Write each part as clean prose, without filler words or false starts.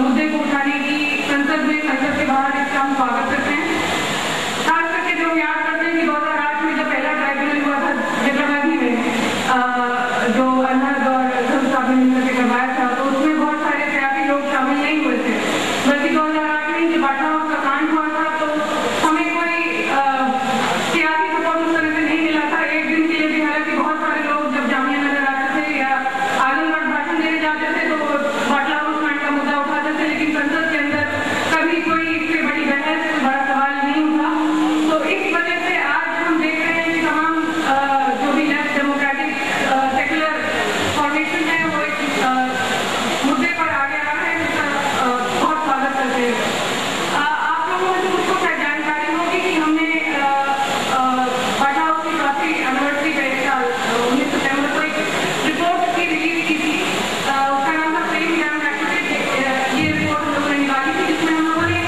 मुद्दे को उठाने की संसद के बाहर इसका हम स्वागत करते हैं। खास करके जो याद करते हैं कि 2008 में जब पहला ट्राइब्यूनल हुआ था हैदराबादी में, जो अनहद और धर्मसाधन से करवाया था, तो उसमें बहुत सारे सियासी लोग शामिल नहीं हुए थे। बल्कि 2008 में जब बाटा हाउस का कांड हुआ था तो हमें कोई सियासी सपोर्ट उस तरह से नहीं मिला था। एक दिन के लिए भी, हालांकि बहुत सारे लोग जब जामिया नजर आते थे या आजमगढ़ भाषण देने जाते थे तो बाटा हाउस कांड का मुद्दा उठाते थे, लेकिन संसद के अंदर कभी कोई इससे बड़ी बहस, बड़ा सवाल नहीं उठा। तो इस वजह से आज हम देख रहे हैं कि तमाम जो भी लेफ्ट डेमोक्रेटिक सेकुलर फॉर्मेशन है वो इस मुद्दे पर आगे आ रहे हैं, जिसका बहुत स्वागत करते हैं। आप लोगों को मुझको शायद जानकारी होगी कि हमने बाटा हाउस की 4वीं एनिवर्सरी पे 19 सितंबर को एक रिपोर्ट की रिलीज की थी। उसका नाम था फ्रेम डैम एक्टिविटी। ये रिपोर्ट हम लोगों ने निकाली थी, जिसमें हम लोगों ने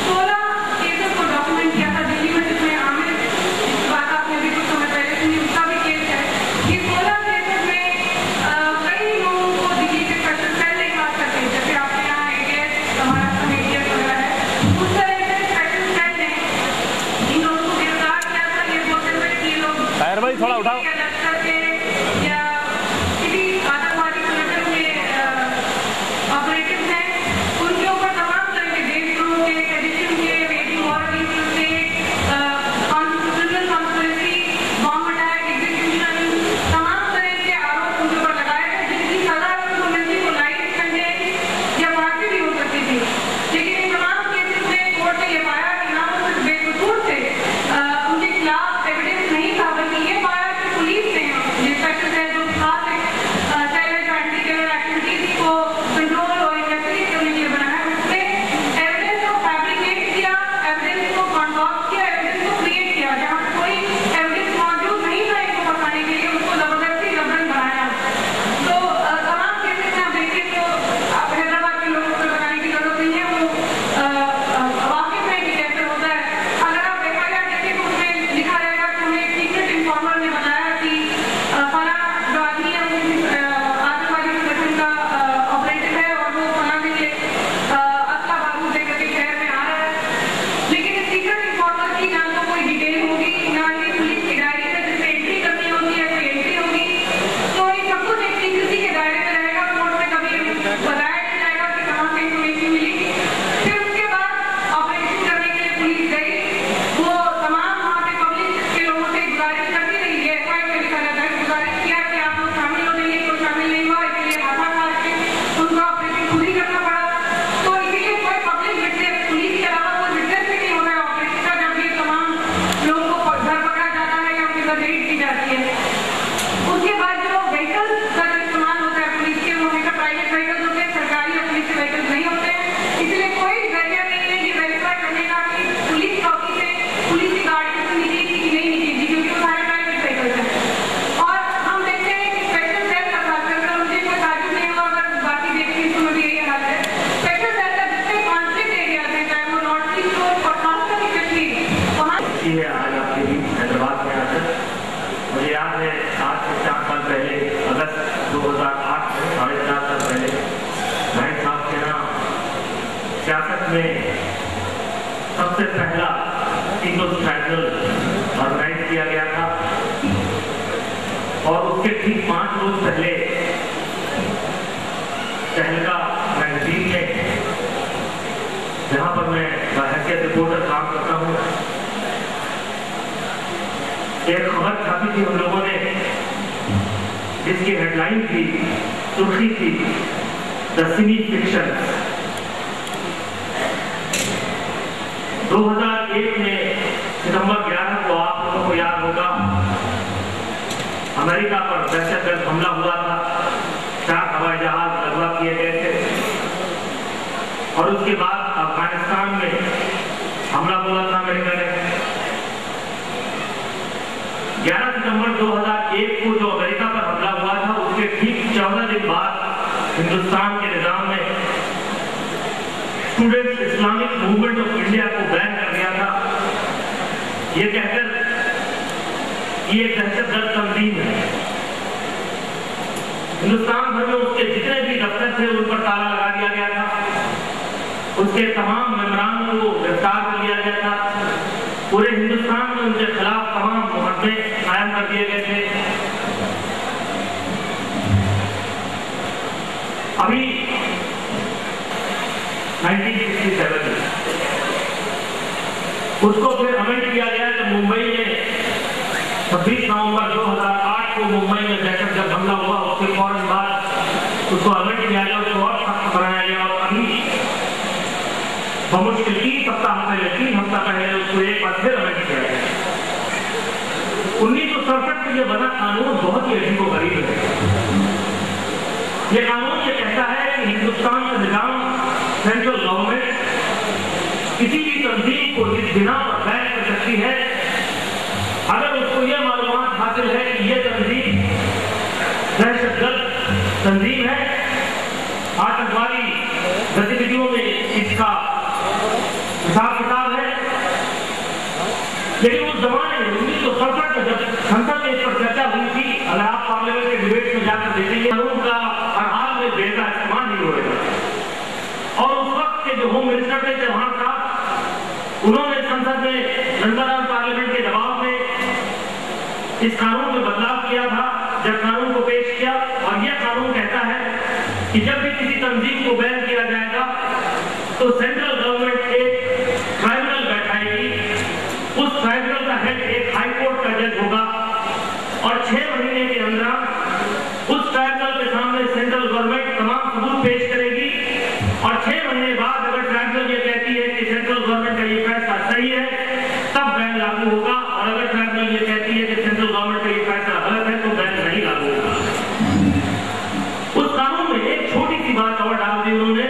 16 केसेस को डॉक्यूमेंट किया था दिल्ली में, जिसमें आमिर, इस बात आपने भी कुछ समय पहले सुनी, उसका भी केस है। ये 16 केसेस में कई लोगों को दिल्ली के स्पेशल सेल नहीं बात करते, जैसे आपके यहाँ ATS, महाराष्ट्र में ATS वगैरह है, उस तरह से स्पेशल सेल ने इन लोगों को गिरफ्तार किया था। ये बोलते हुए कि ये लोग भाई थोड़ा उठाओ लश्कर के या किसी आतंकवादी संगठन के ऑपरेटिव हैं, उनके ऊपर तमाम तरह के देशद्रोह के, सेडिशन के, waging war against state, constitutional conspiracy, bomb attack, execution, तमाम तरह के आरोप उनके ऊपर लगाए गए, जिनकी सजा उनको मिलती वो लाइफ सेंटेंस या फांसी भी हो सकती थी। लेकिन इन तमाम केसेस में कोर्ट ने ये पाया कि ना वो सिर्फ बेकसूर थे, उनके खिलाफ एविडेंस नहीं था, बल्कि ये पाया कि पुलिस ने ये स्पेशल सेल जो खास एक सेल है जो एंटी टेरर एक्टिविटीज को कंट्रोल और इन्वेस्टिगेट करने के लिए बनाया, उसने एविडेंस को फैब्रिकेट किया, एविडेंस को कॉन्वॉल्व किया, एविडेंस को क्रिएट किया। जहाँ पे कोई एविडेंस मौजूद नहीं था इनको फंसाने के लिए, उसको जबरदस्ती जबरन बनाया। तो तमाम केसेस में आप देखिए तो आप हैदराबाद के लोगों को बताने की जरूरत नहीं है, वो वाकिफ है कि कैसे होता है। अगर आप FIR देखें तो उसमें लिखा रहेगा कि हमें एक सीक्रेट इन्फॉर्मर ने बताया कि फला जो आदमी है वो आतंकवादी संगठन का ऑपरेटिव है और वो फला के लिए असला बारूद लेकर के शहर में आ रहा है। लेकिन इस सीक्रेट इन्फॉर्मर की ना तो कोई डिटेल होगी, ना ही पुलिस की डायरी में जिससे एंट्री करनी होती है कोई एंट्री होगी। तो ये सब कुछ एक सीक्रेसी के दायरे में रहेगा, कोर्ट में कभी बताया नहीं जाएगा कि कहाँ से इन्फॉर्मेशन मिली। फिर उसके बाद ऑपरेशन करने के लिए पुलिस गई, वो तमाम वहाँ पे पब्लिक के लोगों से गुजारिश करती रही है, FIR में लिखा रहता है, गुजारिश किया कि आप लोग शामिल हो जाइए, कोई शामिल नहीं हुआ, इसलिए हाथा खा के उनका ऑपरेशन खुद ही करना पड़ा। तो इसीलिए कोई पब्लिक विटनेस, पुलिस के अलावा कोई विटनेस भी नहीं होता है ऑपरेशन का, जब ये तमाम लोगों को घर पकड़ा जाता है या उनके साथ रेड की जाती है। उसके बाद जो व्हीकल्स का जो इस्तेमाल होता है पुलिस के, वो हमेशा प्राइवेट व्हीकल्स होते हैं, सरकारी और पुलिस के व्हीकल्स नहीं होते हैं। इसलिए कोई जरिया नहीं है ये वेरीफाई करने का कि पुलिस चौकी से पुलिस की गाड़ी से निकली थी कि नहीं निकली थी, क्योंकि वो सारे प्राइवेट व्हीकल्स हैं। और हम देखते हैं कि स्पेशल सेल का खास करके, मुझे कोई ताजुब नहीं हुआ अगर बाकी देखती हूँ तो मुझे यही हाल है। स्पेशल सेल का जितने कॉन्फ्लिक्ट एरियाज हैं, चाहे वो नॉर्थ ईस्ट हो और खासकर कश्मीर, वहाँ है आज आपके बीच हैदराबाद में आकर। मुझे याद है आज से 4 साल पहले, अगस्त 2008 में, 4.5 साल पहले भाई साहब के यहाँ सियासत में सबसे पहला पीपल्स ट्राइब्यूनल ऑर्गेनाइज किया गया था। और उसके ठीक 5 रोज पहले तहलका मैगजीन में, जहाँ पर मैं बाहर रिपोर्टर काम करता हूँ, एक खबर छापी थी हम लोगों ने, जिसकी हेडलाइन थी, सुर्खी थी, द सिमी फिक्शन। 2001 में सितंबर 11 को, आप लोगों को याद होगा, अमेरिका पर दहशतगर्द हमला हुआ था, 4 हवाई जहाज लगवा किए गए थे और उसके बाद अफगानिस्तान में हमला बोला था अमेरिका ने। 11 सितंबर 2001 को जो अमेरिका पर हमला हुआ था, उसके ठीक 14 दिन बाद हिंदुस्तान के निजाम ने students Islamic movement of India को बैन कर दिया था, ये कहकर ये एक दहशतगर्द तंजीम है। हिंदुस्तान भर में उसके जितने भी दफ्तर थे उन पर ताला लगा दिया गया था, उसके तमाम मेंबरान को गिरफ्तार कर लिया गया था, पूरे हिंदुस्तान में उनके खिलाफ तमाम मुकदमे कायम कर दिए गए थे। अभी 1967 में उसको फिर अमेंड किया गया जब मुंबई में 26 नवंबर 2008 को मुंबई में दहशतगर्द हमला हुआ, उसके फौरन बाद उसको अमेंड किया गया, उसको और सख्त बनाया गया और अभी बमुश्किल 3 हफ्ता पहले उसको एक बार फिर अमेंड किया गया। 1967 में यह बना कानून बहुत ही अजीबोगरीब है। यह कानून ये कहता है कि हिंदुस्तान का निजाम, सेंट्रल गवर्नमेंट किसी भी तंजीम को इस बिना पर बैन कर सकती है अगर उसको यह मालूमात हासिल है कि यह तंजीम दहशतगर्द तंजीम है, आतंकवादी गतिविधियों में इसका हिसाब किताब है। लेकिन उस जमाने में 1967 में जब संसद में इस पर चर्चा हुई थी, अगर आप पार्लियामेंट के डिबेट में जाकर देखेंगे, कानून का हर हाल में बेहतर इस्तेमाल नहीं होगा। और उस वक्त के जो होम मिनिस्टर थे चौहान साहब, उन्होंने संसद में मेंबर ऑफ पार्लियामेंट के दबाव में इस कानून में बदलाव किया था, जब कानून को पेश किया और यह कानून कहता है कि जब भी किसी तंजीम को बैन किया जाएगा तो सेंट्रल गवर्नमेंट एक ट्राइब्यूनल बैठाएगी, उस ट्राइब्यूनल का हेड एक हाई कोर्ट का जज होगा और 6 महीने के अंदर उस ट्राइब्यूनल के सामने सेंट्रल गवर्नमेंट तमाम सबूत पेश करेगी और 6 महीने बाद अगर ट्राइब्यूनल ये कहती है कि सेंट्रल गवर्नमेंट का ये फैसला सही है तब बैन लागू होगा और अगर ट्राइब्यूनल ये कहती है कि सेंट्रल गवर्नमेंट का ये फैसला गलत है तो बैन नहीं लागू होगा। उस कानून में एक छोटी सी बात और डाल दी उन्होंने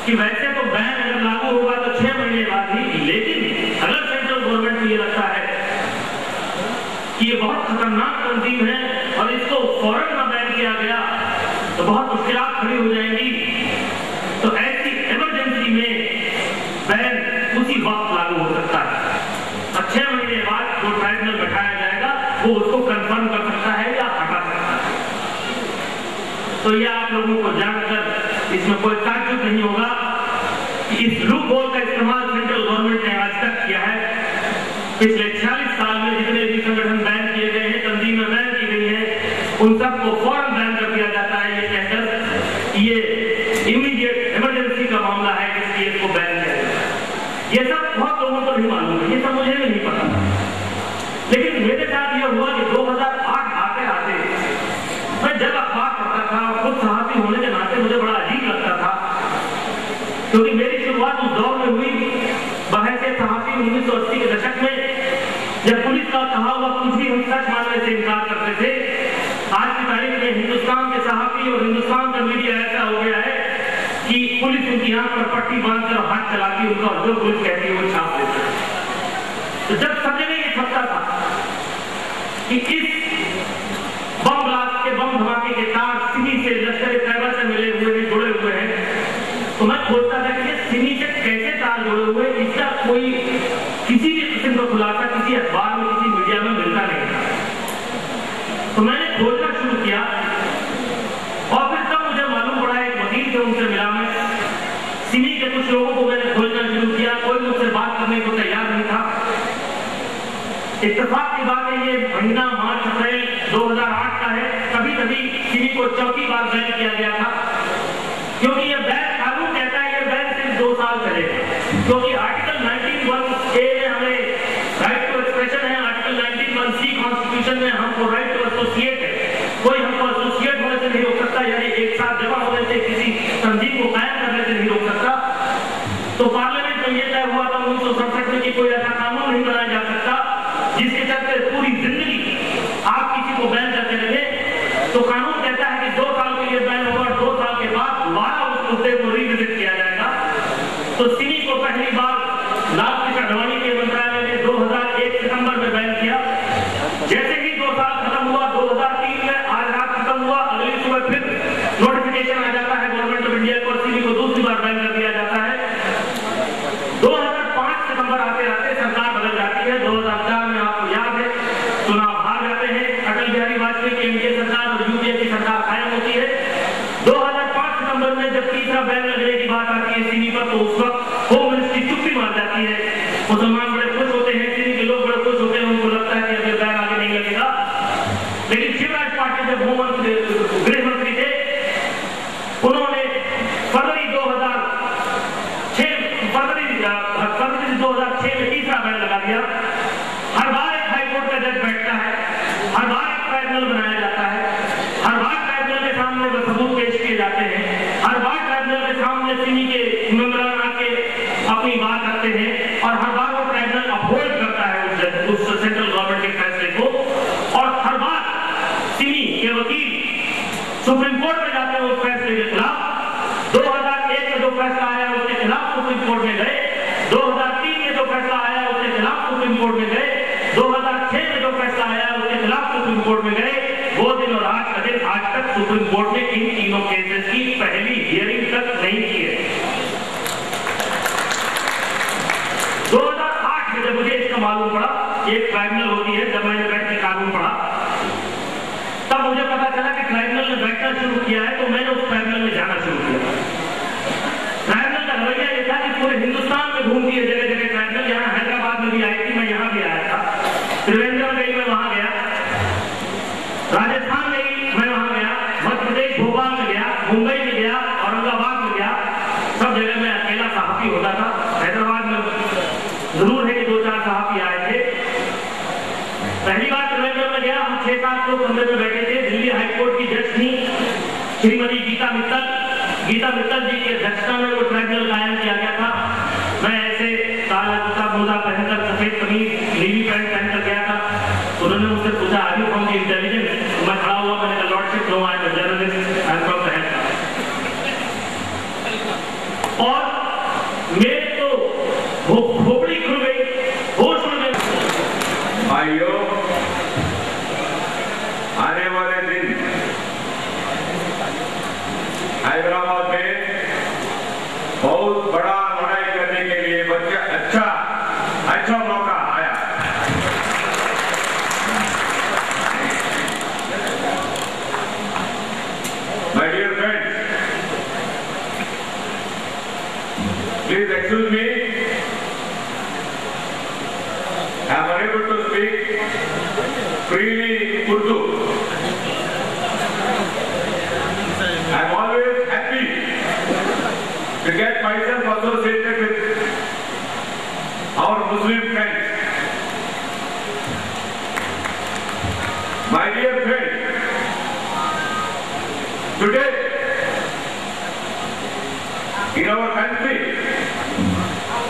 कि वैसे तो बैन अगर लागू होगा तो 6 महीने बाद ही, लेकिन अगर सेंट्रल गवर्नमेंट को ये लगता है कि ये बहुत खतरनाक तंजीम है और इसको फौरन न बैन किया गया तो बहुत मुश्किलात खड़ी हो जाएंगी, तो ऐसी इमरजेंसी में बैन उसी वक्त लागू हो सकता है और 6 महीने बाद जो ट्राइब्यूनल बैठाया जाएगा वो उसको कंफर्म कर सकता है या हटा सकता है। तो ये आप लोगों को जानकर इसमें कोई ताज्जुब नहीं होगा कि इस लूप होल का इस्तेमाल सेंट्रल गवर्नमेंट ने आज तक किया है। पिछले 46 साल में जितने भी संगठन बैन किए गए हैं, तंजीमें बैन की गई हैं, उन सबको फौरन बैन कर दिया जाता है ये कहकर ये इमीडिएट इमरजेंसी का मामला है इसलिए इसको बैन किया जाता है। ये सब बहुत लोगों को नहीं मालूम है, ये सब मुझे भी नहीं पता, लेकिन मेरे साथ ये हुआ कि 2008 आते आते मैं जब अखबार पढ़ता था और खुद सहाफी होने के नाते मुझे बड़ा अजीब लगता था, क्योंकि मेरी शुरुआत उस दौर में हुई बहसे सहाफी 1980 के दशक में, जब पुलिस का कहा हुआ कुछ भी हम सच मानने से इनकार करते थे। आज की तारीख में हिंदुस्तान के सहाफी और हिंदुस्तान का मीडिया ऐसा हो गया है कि पुलिस उनकी आंख पर पट्टी बांधकर हाथ चलाती है, उनका जो पुलिस कहती है वो छाप देती है। तो जब सब जगह ये छपता था कि इस बम ब्लास्ट के बम धमाके के तार सिमी से लश्कर तैयबा से मिले हुए हैं, जुड़े हुए हैं, तो मैं खोजता था कि सिमी से कैसे तार जुड़े हुए, इसका कोई किसी भी किस्म का खुलासा किसी अखबार में किसी मीडिया में मिलता नहीं था। तो मैंने खोजना शुरू किया और फिर तब मुझे मालूम पड़ा, एक वकील से उनसे मिला मैं, सिमी के कुछ लोगों को मैंने खोजना शुरू किया, कोई मुझसे बात करने को तैयार नहीं था। इत्तेफाक की बात है ये महीना मार्च अप्रैल 2008 का है, कभी कभी सिमी को 4थी बार बैन किया गया था, क्योंकि ये बैन कानून कहता है ये बैन सिर्फ 2 साल चलेगा, क्योंकि आर्टिकल 19(1)A में हमें राइट टू एक्सप्रेशन है, आर्टिकल 19(1)C कॉन्स्टिट्यूशन में हमको राइट टू एसोसिएट है, कोई हमको एसोसिएट होने से नहीं रोक सकता, यानी एक साथ जमा होने से किसी तंजीम को कायम करने से नहीं रोक सकता। तो पार्लियामेंट में यह तय हुआ था 1967 में कि कोई ऐसा कानून नहीं बनाया जा सकता जिसके चलते पूरी जिंदगी आप किसी को बैन करते रहे तो कानून कहता है कि 2 साल के लिए बैन होगा और 2 साल के बाद दोबारा उस मुद्दे को रिविजिट किया जाएगा। तो सिमी को पहली बार लाल कृष्ण आडवाणी के मंत्रालय ने 2001 सितंबर में बैन किया। जैसे ही 2 साल खत्म हुआ 2003 में, आज रात खत्म हुआ, अगली सुबह फिर नोटिफिकेशन आ जाता है गवर्नमेंट ऑफ इंडिया को और सिमी को दूसरी बार बैन कर दिया जाता है। 2005 सितंबर आते आते सरकार बदल जाती है। 2004 में आपको याद है चुनाव हार जाते हैं, अटल बिहारी वाजपेयी की एनडीए सरकार और यूपीए की सरकार कायम होती है। 2005 सितंबर में जब तीसरा बैन लगने की बात आती है सिमी पर, तो उस वक्त होम मिनिस्ट्री चुप्पी मार जाती है। मुसलमान बड़े खुश होते हैं, सिमी के लोग बड़े खुश होते हैं, उनको लगता है कि अब बैन आगे नहीं लगेगा। लेकिन शिवराज पाटिल जब गृह मंत्री थे, उन्होंने फरवरी 2006 में तीसरा बैन लगा दिया। हर बार एक हाईकोर्ट का जज बैठता है, हर बार एक ट्राइब्यूनल बनाया जाता है, हर बार ट्राइब्यूनल के सामने सबूत पेश किए जाते हैं, हर बार ट्राइब्यूनल के सामने सिमी के मेंबरान आके अपनी बात रखते हैं और हर बार वो ट्राइब्यूनल अपहोल्ड करता है उस सेंट्रल गवर्नमेंट के फैसले को। और हर बार सिमी के वकील सुप्रीम कोर्ट में जाते हैं उस फैसले के खिलाफ। 2001 में जो फैसला आया उसके खिलाफ सुप्रीम कोर्ट में गए, 2003 में जो फैसला आया उसके खिलाफ सुप्रीम कोर्ट में गए, 2006 में जो फैसला आया उसके खिलाफ सुप्रीम कोर्ट में गए। वो दिन और आज का दिन, आज तक सुप्रीम कोर्ट ने इन तीनों केसेस की पहली हियरिंग तक नहीं की है। 2008 में जब मुझे इसका मालूम पड़ा, एक ट्राइब्यूनल होती है, जब मैंने बैठ के कानून पढ़ा तब मुझे पता चला कि ट्राइब्यूनल ने बैठना शुरू किया है, तो मैंने उस ट्राइब्यूनल में जाना शुरू किया। ट्राइब्यूनल का रवैया ये था कि पूरे हिंदुस्तान में घूमती है जगह जगह ट्राइब्यूनल। यहाँ हैदराबाद में भी आई थी, मैं यहाँ भी आया था, त्रिवेंद्रम गई, मैं वहां गया, राजस्थान गई, मैं वहां गया, मध्य प्रदेश भोपाल में गया, मुंबई में गया, औरंगाबाद में गया, सब जगह मैं अकेला सहाफी होता था। हैदराबाद में जरूर है कि 2-4 सहाफी आए थे। पहली बार त्रिवेंद्रम में गया, हम 6-7 लोग कमरे में बैठे थे। दिल्ली हाईकोर्ट की जज थी श्रीमती गीता मित्तल जी की अध्यक्षता में वो ट्राइब्यूनल कायम किया गया था। मैं ऐसे काला जूता मोजा पहनकर, सफेद कमीज, नीली पैंट पहनकर गया था। उन्होंने मुझसे पूछा are you from the intelligence? मैं खड़ा हुआ, मैंने कहा lordship no, I am a journalist, I am from the head. और मेरे तो खोपड़ी खुल गई, होश उड़ गए। भाइयों, आने वाले दिन हैदराबाद में बहुत बड़ा लड़ाई करने के लिए अच्छा मौका आया। My dear friends, please excuse me, I am unable to speak freely Urdu. I am always happy to get myself associated with our Muslim friends. My dear friends, today in our country,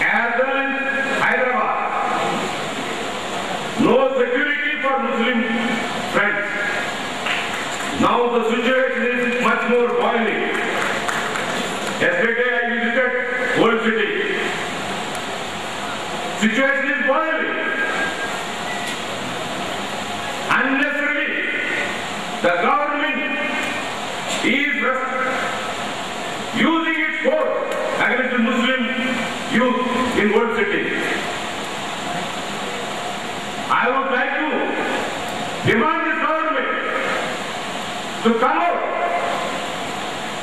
as well as Hyderabad, no security for Muslim friends. Now the situation is much more boiling. Yesterday I visited Old City. Situation is boiling. Unnecessarily, the government is using its force against the Muslim youth in Old City. I would like to demand this government to come out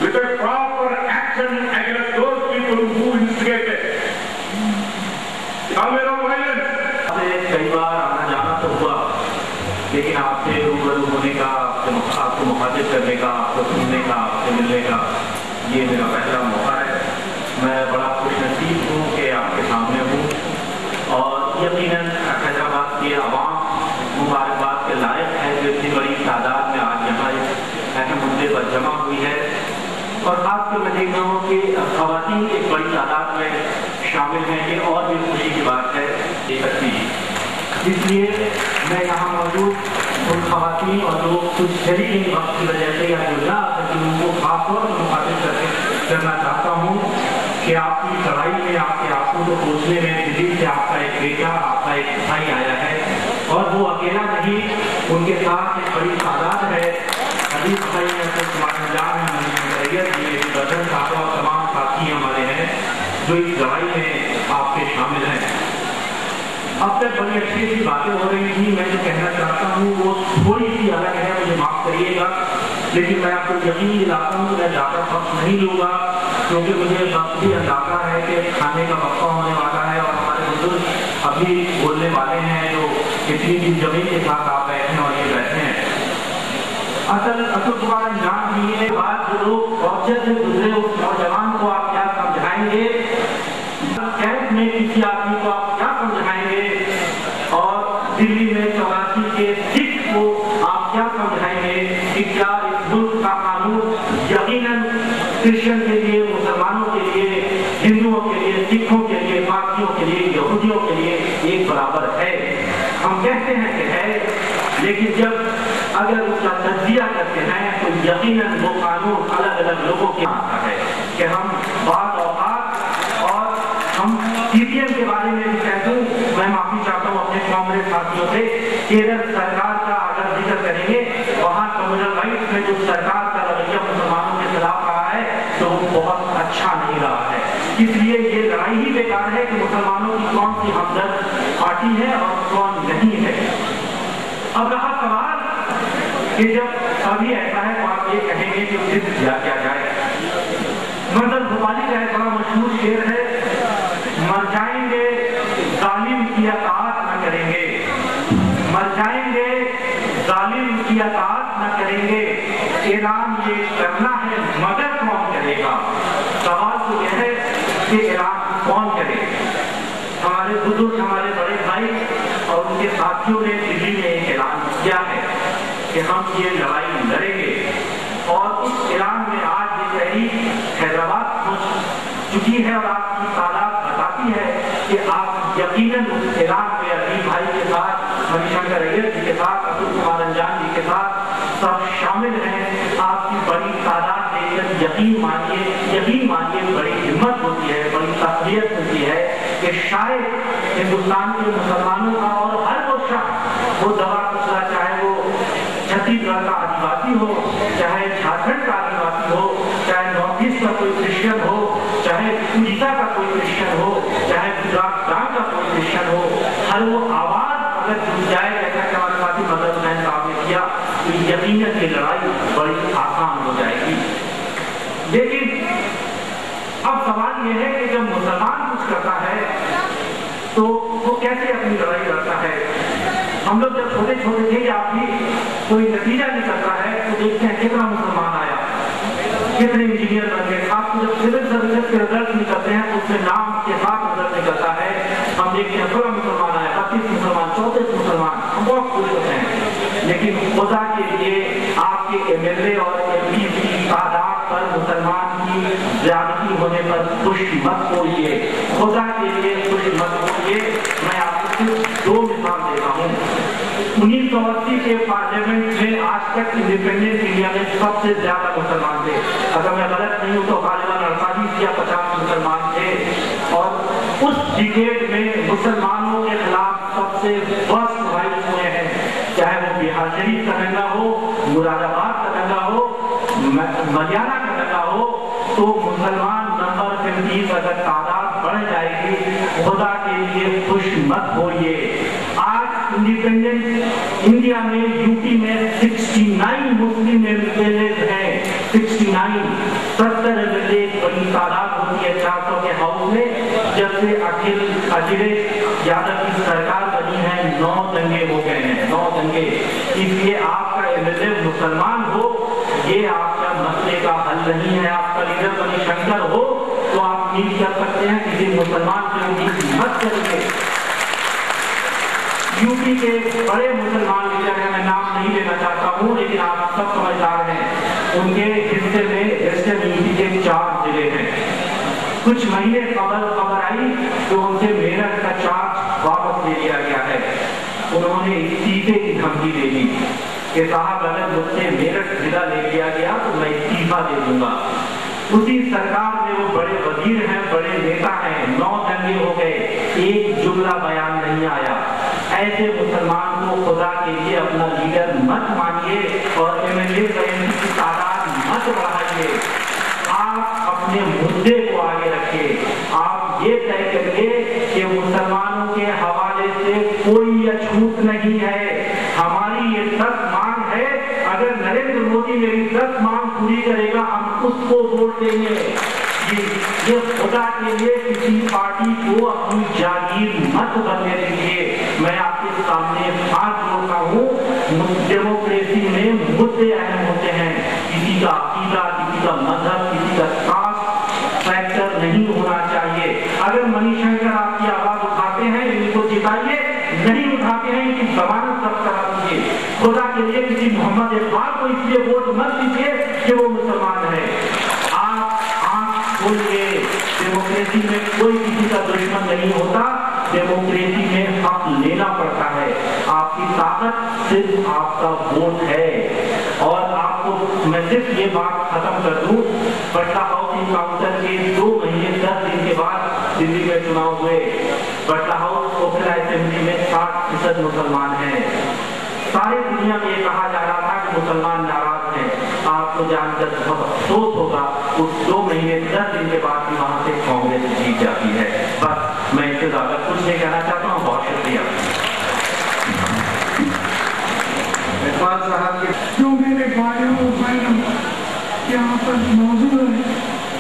with a proper action against those people who instigated communal violence. कई बार आना जाना तो हुआ, लेकिन आपसे रूबरू होने का, आपको मुखातिब करने का, आपको सुनने का, आपसे मिलने का ये मेरा पहला मौका है। मैं बड़ा खुशनसीब हूँ कि आपके सामने हूँ और यकीनन हैदराबाद की आवाम मुबारकबाद के लायक है जो इतनी बड़ी तादाद में आज यहाँ इस अहम मुद्दे पर जमा हुई है। और खासकर मैं देख रहा हूँ कि खवातीन एक बड़ी तादाद में शामिल हैं, ये और भी खुशी की बात है। इसलिए मैं यहाँ मौजूद उन खवातीन और लोग कुछ शरीर वक्त की वजह से या जो उनको खासतौर पर मुखातिब करना चाहता हूँ कि आपकी लड़ाई में आपके आपको को पहुँचने में दिल्ली से आपका एक बेटा, आपका एक भाई आया है और वो अकेला नहीं, उनके साथ एक बड़ी तादाद है। अजीत भाई बदन साहब और तमाम साथी हमारे हैं जो इस लड़ाई में आपके शामिल हैं। अब तक बड़ी अच्छी अच्छी बातें हो रही थी, मैं जो कहना चाहता हूँ वो थोड़ी सी अलग है, मुझे माफ करिएगा, लेकिन मैं आपको यकीन दिलाता हूँ कि मैं ज़्यादा वक्त नहीं लूँगा क्योंकि मुझे वक्त भी अंदाजा है कि खाने का वक्त होने वाला है और हमारे बुजुर्ग अभी बोलने वाले हैं जो इतनी भी जमीन के साथ आप बैठे हैं और ये बैठे हैं। असल तुम्हारा जान दिए बात जो लोग औचक से गुजरे उस नौजवान को आप क्या समझाएंगे, कैंप में किसी आदमी को आप क्या समझाएंगे और दिल्ली में 84 के सिख को आप क्या समझाएंगे कि क्या इस मुल्क का कानून यकीनन क्रिश्चियन के लिए, मुसलमानों के लिए, हिंदुओं के लिए, सिखों के लिए, पारसियों के लिए, यहूदियों के लिए एक बराबर है। हम कहते हैं कि है, लेकिन जब अगर उसका तज्जिया करते हैं तो यकीनन वो कानून अलग अलग लोगों के आता है कि हम बात और हम सीपीएम के बारे में भी कहते हैं। मैं माफी चाहता हूँ अपने कांग्रेस साथियों से, केरल सरकार का अगर जिक्र करेंगे वहाँ कम्युनल राइट्स में जो सरकार का रवैया मुसलमानों के खिलाफ रहा है तो वो बहुत अच्छा नहीं रहा है। इसलिए ये लड़ाई ही बेकार है कि मुसलमानों की कौन सी हमदर्द पार्टी है और कौन नहीं है। अब रहा सवाल कि जब अभी ऐसा है तो आप ये कहेंगे कि सिद्ध किया क्या जाए। मंजर भोपाली का एक बड़ा मशहूर शेर है, मर जाएंगे जालिम की अताअत न करेंगे, मर जाएंगे जालिम की अताअत न करेंगे, ऐलान ये करना है मगर कौन करेगा। सवाल तो यह है कि ऐलान कौन करे। हमारे बुजुर्ग, हमारे बड़े भाई और उनके साथियों ने दिल्ली में एक ऐलान किया है कि हम ये लड़ाई लड़ेंगे और उस ऐलान में आज ये तहरीक हैदराबाद पहुंच चुकी है और आपकी तादाद बताती है कि आप यकीनन उस ऐलान में अजीत भाई के साथ, मणिशंकर अय्यर जी के साथ, अब्दुल कुमार अंजान जी के साथ सब शामिल हैं। आपकी बड़ी तादाद देखकर यकीन मानिए बड़ी हिम्मत होती है, बड़ी तस्वीर होती है कि शायद हिंदुस्तान के मुसलमानों का और हर वो शख्स वो दवा कुचला, चाहे वो छत्तीसगढ़ का आदिवासी हो, चाहे झारखंड का आदिवासी हो, चाहे नॉर्थ ईस्ट का कोई क्रिश्चियन हो, चाहे उड़ीसा का कोई क्रिश्चियन हो, चाहे गुजरात का कोई क्रिश्चियन हो, हर वो आवाज अगर जुट जाए जैसा कि हमारे साथी मदद हुसैन साहब ने किया तो यकीनन ये लड़ाई बड़ी आसान हो जाएगी। लेकिन अब सवाल यह है कि जब मुसलमान कुछ करता है तो वो कैसे अपनी लड़ाई लड़ता है। हम लोग जब छोटे छोटे थे या भी कोई नतीजा निकलता है तो देखते हैं कितना मुसलमान आया, कितने इंजीनियर बन गए। आपको जब सिविल सर्विसेज के रिजल्ट निकलते हैं तो उसमें नाम के साथ रिजल्ट निकलता है, हम देखते हैं 16 मुसलमान आया, 32 मुसलमान, 34 मुसलमान, हम बहुत खुश होते हैं। लेकिन खुदा के लिए आपके एमएलए और एमपी की तादाद पर मुसलमान की ज्यादती होने पर खुश मत होइए, खुदा के लिए खुश मत होइए। मैं आपको सिर्फ 2 मिसाल देता हूँ। 1980 के पार्लियामेंट में आज तक इंडिपेंडेंट इंडिया में सबसे ज्यादा मुसलमान थे। अगर मैं गलत नहीं हूँ तो गालिबन 48 या 50 मुसलमान थे और उस डिकेड में मुसलमानों के खिलाफ सबसे वर्स्ट वाइल्स हुए हैं, चाहे वो बिहार शरीफ का दंगा हो, मुरादाबाद का दंगा हो, मरियाना का दंगा हो, तो मुसलमान नंबर 30 अगर तादाद बढ़ जाएगी, खुदा के लिए खुश मत होइए। आज इंडिपेंडेंट इंडिया में यूपी में 69 मुस्लिम एमएलए हैं, 69, 70 एमएलए बड़ी तादाद होती है 400 के हाउस में। जब से अखिलेश यादव की सरकार बनी है 9 दंगे हो गए हैं, 9 दंगे। इसलिए आपका एमएलए मुसलमान हो ये आपका मसले का हल नहीं है। आपका लीडर मणिशंकर हो तो आप उम्मीद कर सकते हैं किसी मुसलमान से उम्मीद मत करेंगे। यूपी के बड़े मुसलमान लीडर हैं, मैं नाम नहीं लेना चाहता हूँ लेकिन आप सब समझदार हैं, उनके हिस्से में वेस्टर्न यूपी के 4 जिले हैं। कुछ महीने खबर आई तो उनसे मेरठ का चार्ज वापस ले लिया गया है। उन्होंने इस्तीफे की धमकी दे दी कि साहब अगर मुझसे मेरठ जिला ले लिया गया तो मैं इस्तीफा दे दूंगा। उसी सरकार में वो बड़े वजीर हैं, बड़े नेता हैं, 9 दंगे हो गए, एक जुमला बयान नहीं आया। ऐसे मुसलमान को खुदा के लिए अपना लीडर मत मानिए और एमएलए की तादाद मत बढ़ाइए। आप अपने मुद्दे को आगे रखिए। आप ये तय करिए कि मुसलमानों के हवाले से कोई अछूत नहीं है। हमारी ये 10 मांग है, अगर नरेंद्र मोदी मेरी 10 मांग पूरी करेगा हम उसको वोट देंगे। ये खुदा के लिए किसी पार्टी को अपनी जागीर मत बनने दीजिए। मैं आपके सामने हाथ जोड़ता हूँ। डेमोक्रेसी में मुद्दे अहम होते हैं। किसी का अकीदा, किसी का मजहब, किसी का कास्ट फैक्टर नहीं होना चाहिए। अगर मणिशंकर आपकी आवाज उठाते हैं इनको जिताइए, नहीं उठाते हैं इनकी जमानत जब्त करा दीजिए। खुदा के लिए किसी मोहम्मद इकबाल को इसलिए वोट मत दीजिए कि वो मुसलमान है। आप आंख खोलिए। डेमोक्रेसी में कोई किसी का दुश्मन नहीं होता। डेमोक्रेसी में हक लेना पड़ता है। आपकी ताकत सिर्फ आपका वोट है। और आपको मैं सिर्फ ये बात खत्म कर दूं, पटना हाउस इनकाउंटर के 2 महीने 10 दिन के बाद दिल्ली में चुनाव हुए। पटना हाउस ओखला असेंबली में 60% मुसलमान हैं। सारी दुनिया में ये कहा जा रहा था कि मुसलमान नाराज हैं। आपको जानकर बहुत अफसोस होगा, उस 2 महीने 10 दिन के बाद भी वहां से कांग्रेस जीत जाती है। बस मैं इससे ज्यादा कुछ नहीं कहना चाहता हूँ। बहुत शुक्रिया। इकबाल साहब के जो मेरे भाइयों और बहनों यहाँ पर मौजूद है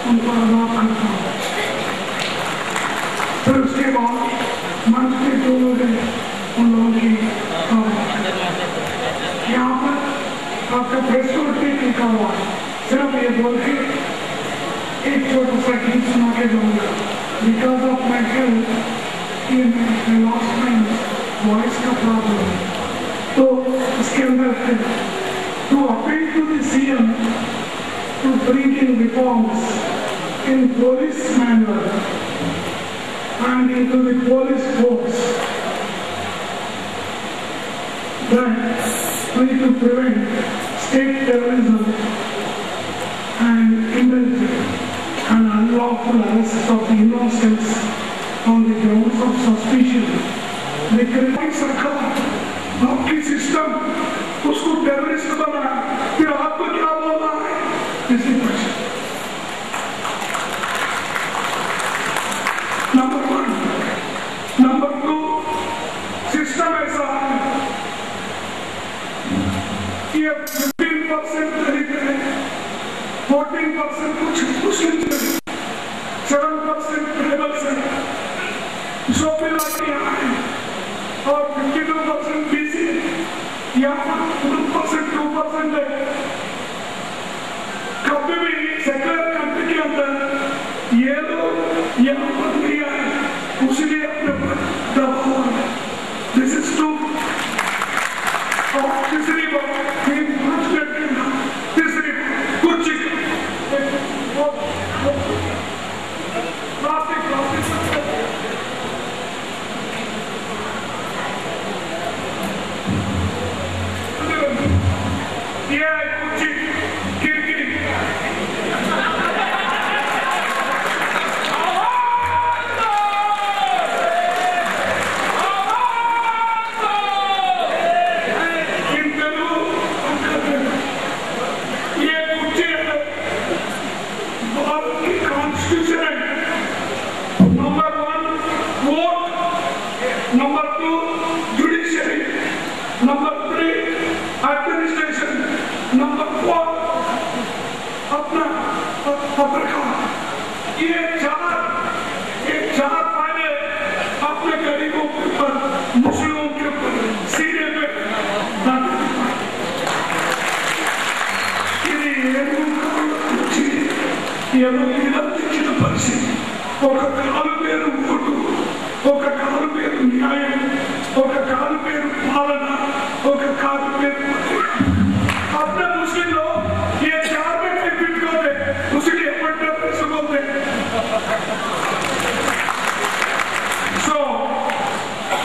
उनको आदाब करता हूँ। फिर उसके बाद मंच पे जो लोग हैं उन लोगों की यहाँ पर आपका प्रेस नोट भी लिखा हुआ है। सिर्फ ये बोल के एक छोटा सा गीत सुना के जाऊँगा। बिकॉज ऑफ माई हेल्थ मैं लॉस्ट माई वॉइस का प्रॉब्लम है। तो इसके अंदर to appeal to the CM to bring in reforms in police manual and into the police force that we to prevent state terrorism and indulgence and unlawful arrest of the innocents on the grounds of suspicion. The criminal सरकार आपकी system उसको terrorist बना, फिर आपको क्या बोलना है? इसी क्वेश्चन नंबर 1। नंबर 2, सिस्टम ऐसा है कि अब 15% दलित है, 14% कुछ मुस्लिम है, 7% ट्राइबल्स है, 100 लाखियां हैं और 52% बीसी यहाँ 2% है। कभी भी सेक्युलर कंट्री के अंदर ये लोग यहाँ पर नहीं आए, उसलिए अपने पर दबाव है। This is true. और तीसरी बात तीसरी कुछ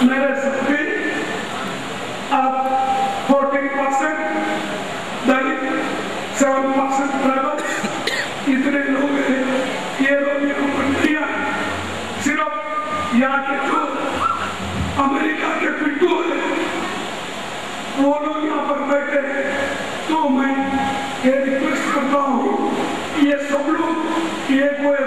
मेरे साथी अब 14% वो लोग यहाँ पर बैठे हैं, तो मैं ये रिक्वेस्ट करता हूँ कि ये सब लोग ये कोई